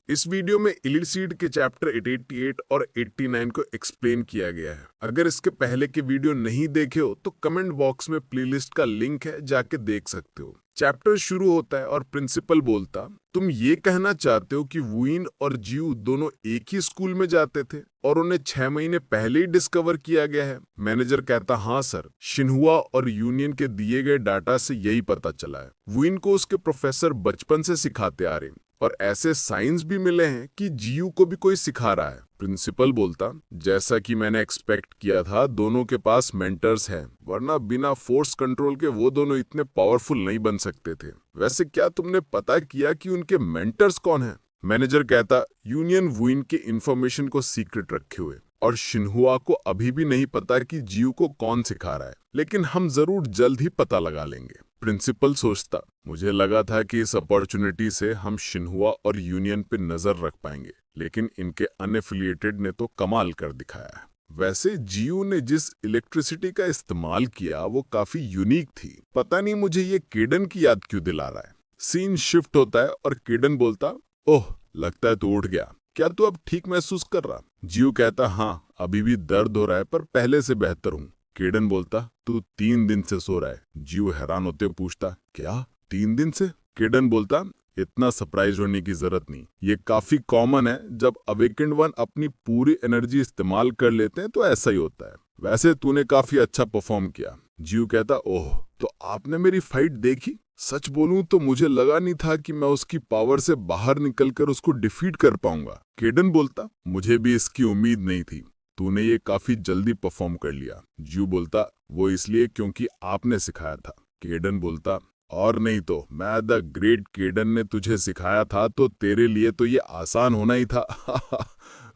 इस वीडियो में इलिसिड के चैप्टर 888 और 89 को एक्सप्लेन किया गया है। अगर इसके पहले के वीडियो नहीं देखे हो तो कमेंट बॉक्स में प्लेलिस्ट का लिंक है, जाके देख सकते हो। चैप्टर शुरू होता है और प्रिंसिपल बोलता, तुम ये कहना चाहते हो कि वुइन और जियू दोनों एक ही स्कूल में जाते थे और उन्हें 6 महीने पहले ही डिस्कवर किया गया है? मैनेजर कहता, हाँ सर, शिन्हुआ और यूनियन के दिए गए डाटा से यही पता चला है। वुइन को उसके प्रोफेसर बचपन से सिखाते आ रहे हैं और ऐसे साइंस भी मिले हैं कि जियू को भी कोई सिखा रहा है। प्रिंसिपल बोलता, जैसा कि मैंने एक्सपेक्ट किया था, दोनों के पास मेंटर्स हैं, वरना बिना फोर्स कंट्रोल के वो दोनों इतने पावरफुल नहीं बन सकते थे। वैसे क्या तुमने पता किया कि उनके मेंटर्स कौन हैं? मैनेजर कहता, यूनियन वुइन के इंफॉर्मेशन को सीक्रेट रखे हुए और शिन्हुआ को अभी भी नहीं पता कि जियू को कौन सिखा रहा है, लेकिन हम जरूर जल्द ही पता लगा लेंगे। प्रिंसिपल सोचता, मुझे लगा था कि इस अपॉर्चुनिटी से हम शिन्हुआ और यूनियन पे नजर रख पाएंगे, लेकिन इनके अनएफिलिएटेड ने तो कमाल कर दिखाया है। वैसे जियू ने जिस इलेक्ट्रिसिटी का इस्तेमाल किया वो काफी यूनिक थी। पता नहीं मुझे ये केडन की याद क्यों दिला रहा है। सीन शिफ्ट होता है और केडन बोलता, ओह लगता है तू उठ गया, क्या तू अब ठीक महसूस कर रहा? जियू कहता, हाँ अभी भी दर्द हो रहा है पर पहले से बेहतर हूँ। केडन बोलता, तू 3 दिन से सो रहा है। जियू हैरान होते पूछता, क्या 3 दिन से? केडन बोलता, इतना सरप्राइज होने की जरूरत नहीं, ये काफी कॉमन है। जब अवेकेंड वन अपनी पूरी एनर्जी इस्तेमाल कर लेते हैं तो ऐसा ही होता है। वैसे तूने काफी अच्छा परफॉर्म किया। जियू कहता, ओह तो आपने मेरी फाइट देखी? सच बोलूं तो मुझे लगा नहीं था कि मैं उसकी पावर से बाहर निकलकर उसको डिफीट कर पाऊंगा। केडन बोलता, मुझे भी इसकी उम्मीद नहीं थी, तूने ये काफी जल्दी परफॉर्म कर लिया। जियू बोलता, वो इसलिए क्योंकि आपने सिखाया था। केडन बोलता, और नहीं तो मैं द ग्रेट केडन ने तुझे सिखाया था तो तेरे लिए तो ये आसान होना ही था।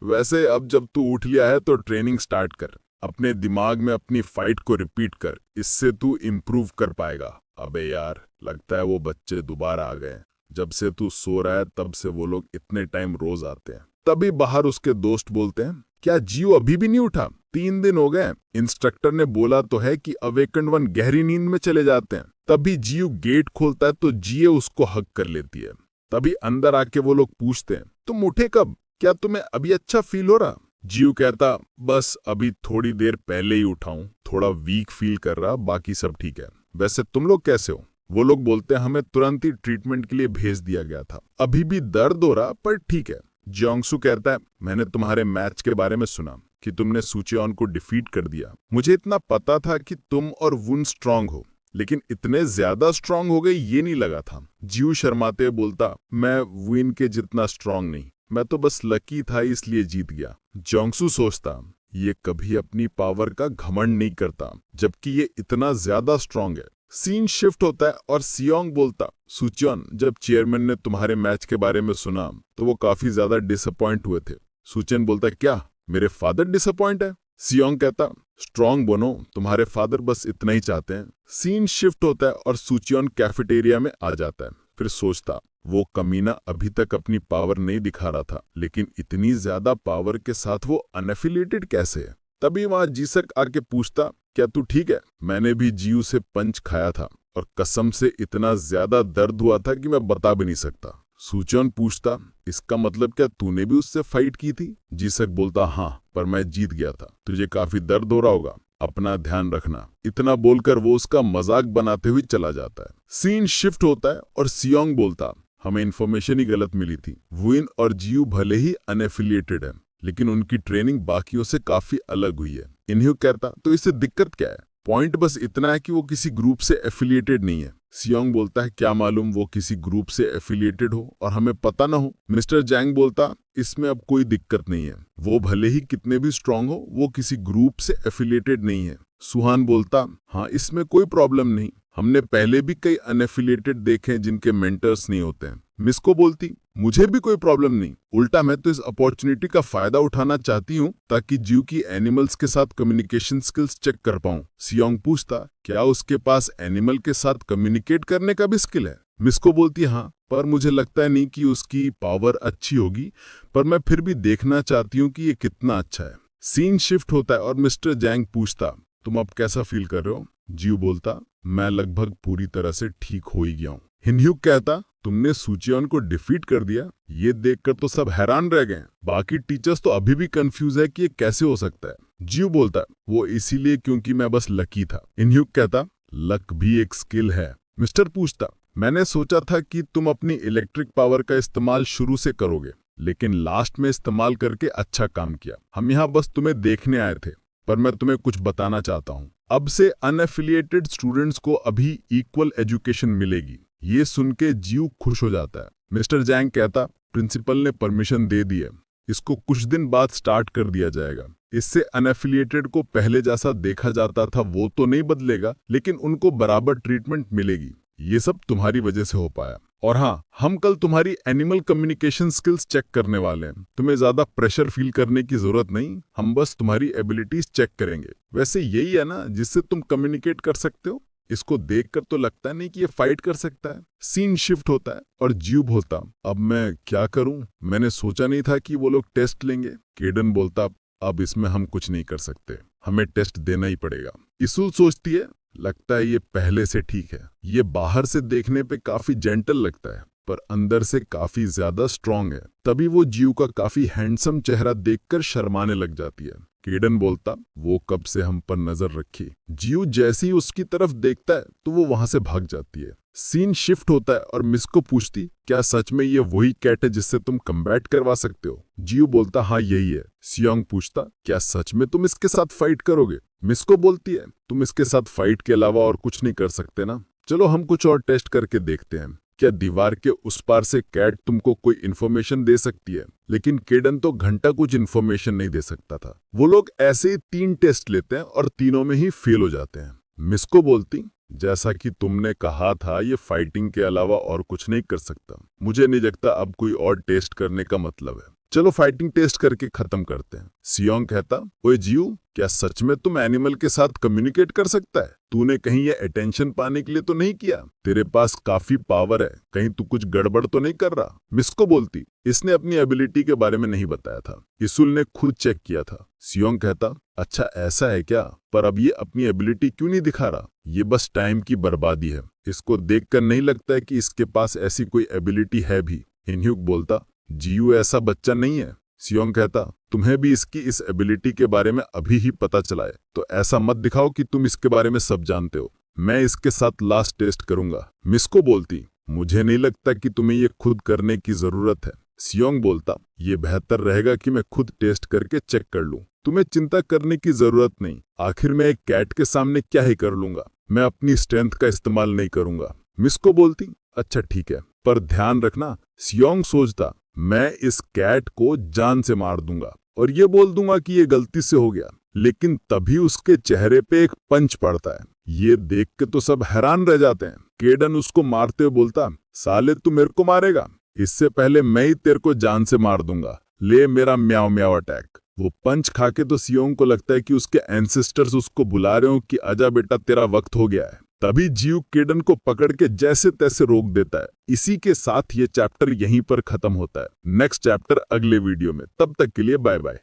वैसे अब जब तू उठ लिया है तो ट्रेनिंग स्टार्ट कर, अपने दिमाग में अपनी फाइट को रिपीट कर, इससे तू इम्प्रूव कर पाएगा। अबे यार, लगता है वो बच्चे दोबारा आ गए। जब से तू सो रहा है तब से वो लोग इतने टाइम रोज आते हैं। तभी बाहर उसके दोस्त बोलते हैं, क्या जियो अभी भी नहीं उठा? 3 दिन हो गए। इंस्ट्रक्टर ने बोला तो है कि अवेकेंड वन गहरी नींद में चले जाते हैं। तभी जियो गेट खोलता है तो जियो उसको हग कर लेती है। तभी अंदर आके वो लोग पूछते हैं, तुम उठे कब? क्या तुम्हें अभी अच्छा फील हो रहा? जियो कहता, बस अभी थोड़ी देर पहले ही उठाऊं, थोड़ा वीक फील कर रहा, बाकी सब ठीक है। वैसे तुम लोग कैसे हो? वो लोग बोलते हैं, हमें तुरंत ही ट्रीटमेंट के लिए भेज दिया गया था, अभी भी दर्द हो रहा पर ठीक है। जियोंगसू कहता है, मैंने तुम्हारे मैच के बारे में सुना कि तुमने सुचेओन को डिफीट कर दिया। मुझे इतना पता था कि तुम और वुन स्ट्रांग हो, लेकिन इतने ज्यादा स्ट्रांग हो गए ये नहीं लगा था। जियू शर्माते हुए बोलता, मैं वुन के जितना स्ट्रांग नहीं, मैं तो बस लकी था इसलिए जीत गया। जियोंगसू सोचता, ये कभी अपनी पावर का घमंड नहीं करता, जबकि ये इतना ज्यादा स्ट्रांग है। सीन शिफ्ट होता है और सियोंग बोलता, सुचेओन, जब चेयरमैन ने तुम्हारे मैच के बारे में सुना तो वो काफी ज्यादा डिसअपॉइंट हुए थे। सुचेन बोलता, क्या मेरे फादर डिसअपॉइंट है? सियोंग कहता, स्ट्रांग बनो, तुम्हारे फादर बस इतना ही चाहते हैं। सीन शिफ्ट होता है और सुचेओन कैफेटेरिया में आ जाता है। फिर सोचता, वो कमीना अभी तक अपनी पावर नहीं दिखा रहा था, लेकिन इतनी ज्यादा पावर के साथ वो अनएफिलिएटेड कैसे है? तभी वहां जीसक आके पूछता, क्या तू ठीक है? मैंने भी जियू से पंच खाया था और कसम से इतना ज्यादा दर्द हुआ था कि मैं बता भी नहीं सकता। सुचेओन पूछता, इसका मतलब क्या तूने भी उससे फाइट की थी? जीसक बोलता, हाँ पर मैं जीत गया था। तुझे काफी दर्द हो रहा होगा, अपना ध्यान रखना। इतना बोलकर वो उसका मजाक बनाते हुए चला जाता है। सीन शिफ्ट होता है और सियोंग बोलता, हमें इन्फॉर्मेशन ही गलत मिली थी। वुइन और जियू भले ही अनएफिलिएटेड है, लेकिन उनकी ट्रेनिंग बाकियों से काफी अलग हुई है। इन्ह्यू कहता, तो इससे दिक्कत क्या है? पॉइंट बस इतना है कि वो किसी ग्रुप से एफिलिएटेड नहीं है। सियोंग बोलता है, क्या मालूम वो किसी ग्रुप से एफिलिएटेड हो और हमें पता ना हो। मिस्टर जैंग बोलता, इसमें अब कोई दिक्कत नहीं है, वो भले ही कितने भी स्ट्रांग हो, वो किसी ग्रुप से एफिलिएटेड नहीं है। सुहान बोलता, हाँ इसमें कोई प्रॉब्लम नहीं, हमने पहले भी कई अनएफिलिएटेड देखे हैं जिनके मेंटर्स नहीं होते हैं। मिस्को बोलती, मुझे भी कोई प्रॉब्लम नहीं, उल्टा मैं तो इस अपॉर्चुनिटी का फायदा उठाना चाहती हूँ ताकि जियू की एनिमल्स के साथ कम्युनिकेशन स्किल्स चेक कर पाऊँ। सियोंग पूछता, क्या उसके पास एनिमल के साथ कम्युनिकेट करने का भी स्किल है? मिस्को बोलती, हाँ पर मुझे लगता नहीं कि उसकी पावर अच्छी होगी, पर मैं फिर भी देखना चाहती हूँ कि ये कितना अच्छा है। सीन शिफ्ट होता है और मिस्टर जैंग पूछता, तुम अब कैसा फील कर रहे हो? जियू बोलता, मैं लगभग पूरी तरह से ठीक हो ही गया हूँ। हिन्ह्यू कहता, तुमने सुचियोन को डिफीट कर दिया। ये देखकर तो सब हैरान रह गए। बाकी टीचर्स तो अभी भी कंफ्यूज है कि ये कैसे हो सकता है। जियो बोलता, वो इसीलिए क्योंकि मैं बस लकी था। इनह्यूक कहता, लक भी एक स्किल है। मिस्टर पूछता, मैंने सोचा था कि तुम अपनी इलेक्ट्रिक पावर का इस्तेमाल शुरू से करोगे, लेकिन लास्ट में इस्तेमाल करके अच्छा काम किया। हम यहाँ बस तुम्हें देखने आए थे, पर मैं तुम्हें कुछ बताना चाहता हूँ। अब से अनएफिलिएटेड स्टूडेंट्स को अभी इक्वल एजुकेशन मिलेगी। ये सुन के जियो खुश हो जाता है। मिस्टर जैंग कहता, प्रिंसिपल ने परमिशन दे दी है, इसको कुछ दिन बाद स्टार्ट कर दिया जाएगा। इससे अनएफिलिएटेड को पहले जैसा देखा जाता था वो तो नहीं बदलेगा, लेकिन उनको बराबर ट्रीटमेंट मिलेगी। ये सब तुम्हारी वजह से हो पाया। और हाँ, हम कल तुम्हारी एनिमल कम्युनिकेशन स्किल्स चेक करने वाले हैं। तुम्हें ज्यादा प्रेशर फील करने की जरूरत नहीं, हम बस तुम्हारी एबिलिटीज चेक करेंगे। वैसे यही है ना जिससे तुम कम्युनिकेट कर सकते हो? इसको देखकर तो लगता नहीं कि ये फाइट कर सकता है। सीन शिफ्ट होता है और जियो बोलता, अब मैं क्या करूं? मैंने सोचा नहीं था कि वो लोग टेस्ट लेंगे। केडन बोलता, अब इसमें हम कुछ नहीं कर सकते, हमें टेस्ट देना ही पड़ेगा। इसूल सोचती है, लगता है ये पहले से ठीक है। ये बाहर से देखने पे काफी जेंटल लगता है, पर अंदर से काफी ज्यादा स्ट्रांग है। तभी वो जियो का काफी हैंडसम चेहरा देखकर शर्माने लग जाती है। केडन बोलता, वो कब से हम पर नजर रखी। जियो जैसे ही उसकी तरफ देखता है तो वो वहां से भाग जाती है। सीन शिफ्ट होता है और मिस को पूछती, क्या सच में ये वही कैट है जिससे तुम कम्बैट करवा सकते हो? जियो बोलता, हाँ यही है। सियोंग पूछता, क्या सच में तुम इसके साथ फाइट करोगे? मिस को बोलती है, तुम इसके साथ फाइट के अलावा और कुछ नहीं कर सकते ना। चलो हम कुछ और टेस्ट करके देखते हैं। क्या दीवार के उस पार से कैट तुमको कोई इन्फॉर्मेशन दे सकती है? लेकिन केडन तो घंटा कुछ इन्फॉर्मेशन नहीं दे सकता था। वो लोग ऐसे ही 3 टेस्ट लेते हैं और तीनों में ही फेल हो जाते हैं। मिस को बोलती, जैसा कि तुमने कहा था ये फाइटिंग के अलावा और कुछ नहीं कर सकता। मुझे नहीं लगता अब कोई और टेस्ट करने का मतलब है। चलो फाइटिंग टेस्ट करके खत्म करते हैं। सियोंग कहता, ओए जियो, क्या सच में तुम एनिमल के साथ कम्युनिकेट कर सकता है? तूने कहीं ये अटेंशन पाने के लिए तो नहीं किया? तेरे पास काफी पावर है, कहीं तू कुछ गड़बड़ तो नहीं कर रहा? मिस को बोलती, इसने अपनी एबिलिटी के बारे में नहीं बताया था, इसूल ने खुद चेक किया था। सियोंग कहता, अच्छा ऐसा है क्या? पर अब ये अपनी एबिलिटी क्यों नहीं दिखा रहा? ये बस टाइम की बर्बादी है। इसको देखकर नहीं लगता है कि इसके पास ऐसी कोई एबिलिटी है भी। इनह्यूक बोलता, जियो ऐसा बच्चा नहीं है। सियोंग कहता, तुम्हें भी इसकी इस एबिलिटी के बारे में अभी ही पता चला है, तो ऐसा मत दिखाओ कि तुम इसके बारे में सब जानते हो। मैं इसके साथ लास्ट टेस्ट करूंगा। मिस को बोलती, मुझे नहीं लगता कि तुम्हें ये खुद करने की जरूरत है। सियोंग बोलता, ये बेहतर रहेगा कि मैं खुद टेस्ट करके चेक कर लूं। तुम्हें चिंता करने की जरूरत नहीं, आखिर मैं एक कैट के सामने क्या ही कर लूंगा। मैं अपनी स्ट्रेंथ का इस्तेमाल नहीं करूंगा। मिस को बोलती, अच्छा ठीक है, पर ध्यान रखना। सियोंग सोचता, मैं इस कैट को जान से मार दूंगा और ये बोल दूंगा कि ये गलती से हो गया। लेकिन तभी उसके चेहरे पे एक पंच पड़ता है। ये देख के तो सब हैरान रह जाते हैं। केडन उसको मारते हुए बोलता, साले तू मेरे को मारेगा? इससे पहले मैं ही तेरे को जान से मार दूंगा। ले मेरा म्याओ म्याओ अटैक। वो पंच खा के तो सियोंग को लगता है कि उसके एंसेस्टर्स उसको बुला रहे हो कि आजा बेटा तेरा वक्त हो गया है। तभी जियो केडन को पकड़ के जैसे तैसे रोक देता है। इसी के साथ ये चैप्टर यहीं पर खत्म होता है। नेक्स्ट चैप्टर अगले वीडियो में। तब तक के लिए बाय बाय।